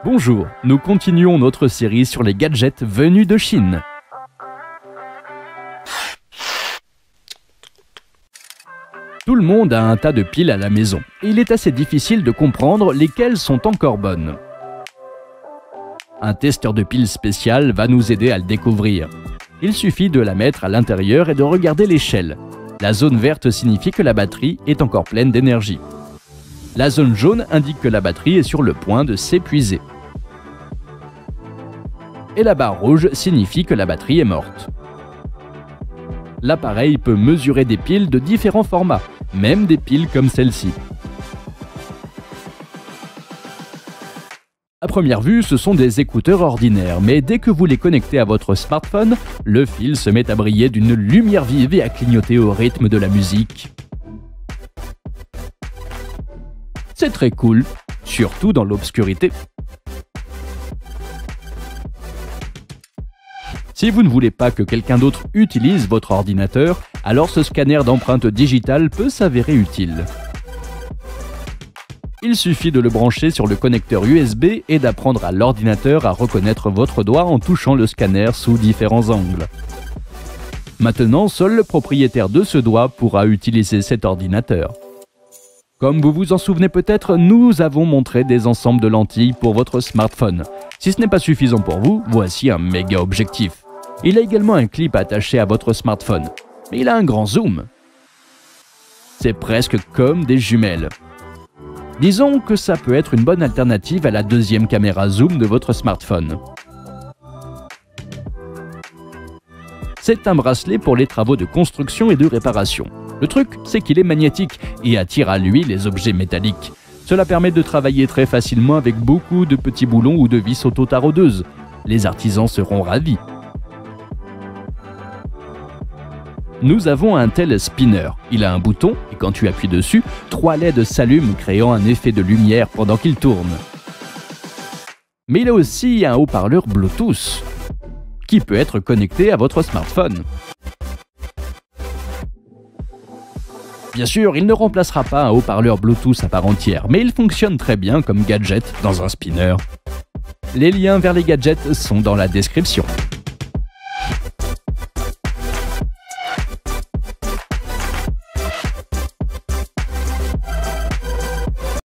Bonjour, nous continuons notre série sur les gadgets venus de Chine. Tout le monde a un tas de piles à la maison, et il est assez difficile de comprendre lesquelles sont encore bonnes. Un testeur de piles spécial va nous aider à le découvrir. Il suffit de la mettre à l'intérieur et de regarder l'échelle. La zone verte signifie que la batterie est encore pleine d'énergie. La zone jaune indique que la batterie est sur le point de s'épuiser. Et la barre rouge signifie que la batterie est morte. L'appareil peut mesurer des piles de différents formats, même des piles comme celle-ci. À première vue, ce sont des écouteurs ordinaires, mais dès que vous les connectez à votre smartphone, le fil se met à briller d'une lumière vive et à clignoter au rythme de la musique. C'est très cool, surtout dans l'obscurité. Si vous ne voulez pas que quelqu'un d'autre utilise votre ordinateur, alors ce scanner d'empreintes digitales peut s'avérer utile. Il suffit de le brancher sur le connecteur USB et d'apprendre à l'ordinateur à reconnaître votre doigt en touchant le scanner sous différents angles. Maintenant, seul le propriétaire de ce doigt pourra utiliser cet ordinateur. Comme vous vous en souvenez peut-être, nous avons montré des ensembles de lentilles pour votre smartphone. Si ce n'est pas suffisant pour vous, voici un méga objectif. Il a également un clip attaché à votre smartphone, mais il a un grand zoom. C'est presque comme des jumelles. Disons que ça peut être une bonne alternative à la deuxième caméra zoom de votre smartphone. C'est un bracelet pour les travaux de construction et de réparation. Le truc, c'est qu'il est magnétique et attire à lui les objets métalliques. Cela permet de travailler très facilement avec beaucoup de petits boulons ou de vis auto-taraudeuses. Les artisans seront ravis. Nous avons un tel spinner. Il a un bouton et quand tu appuies dessus, 3 LED s'allument créant un effet de lumière pendant qu'il tourne. Mais il a aussi un haut-parleur Bluetooth qui peut être connecté à votre smartphone. Bien sûr, il ne remplacera pas un haut-parleur Bluetooth à part entière, mais il fonctionne très bien comme gadget dans un spinner. Les liens vers les gadgets sont dans la description.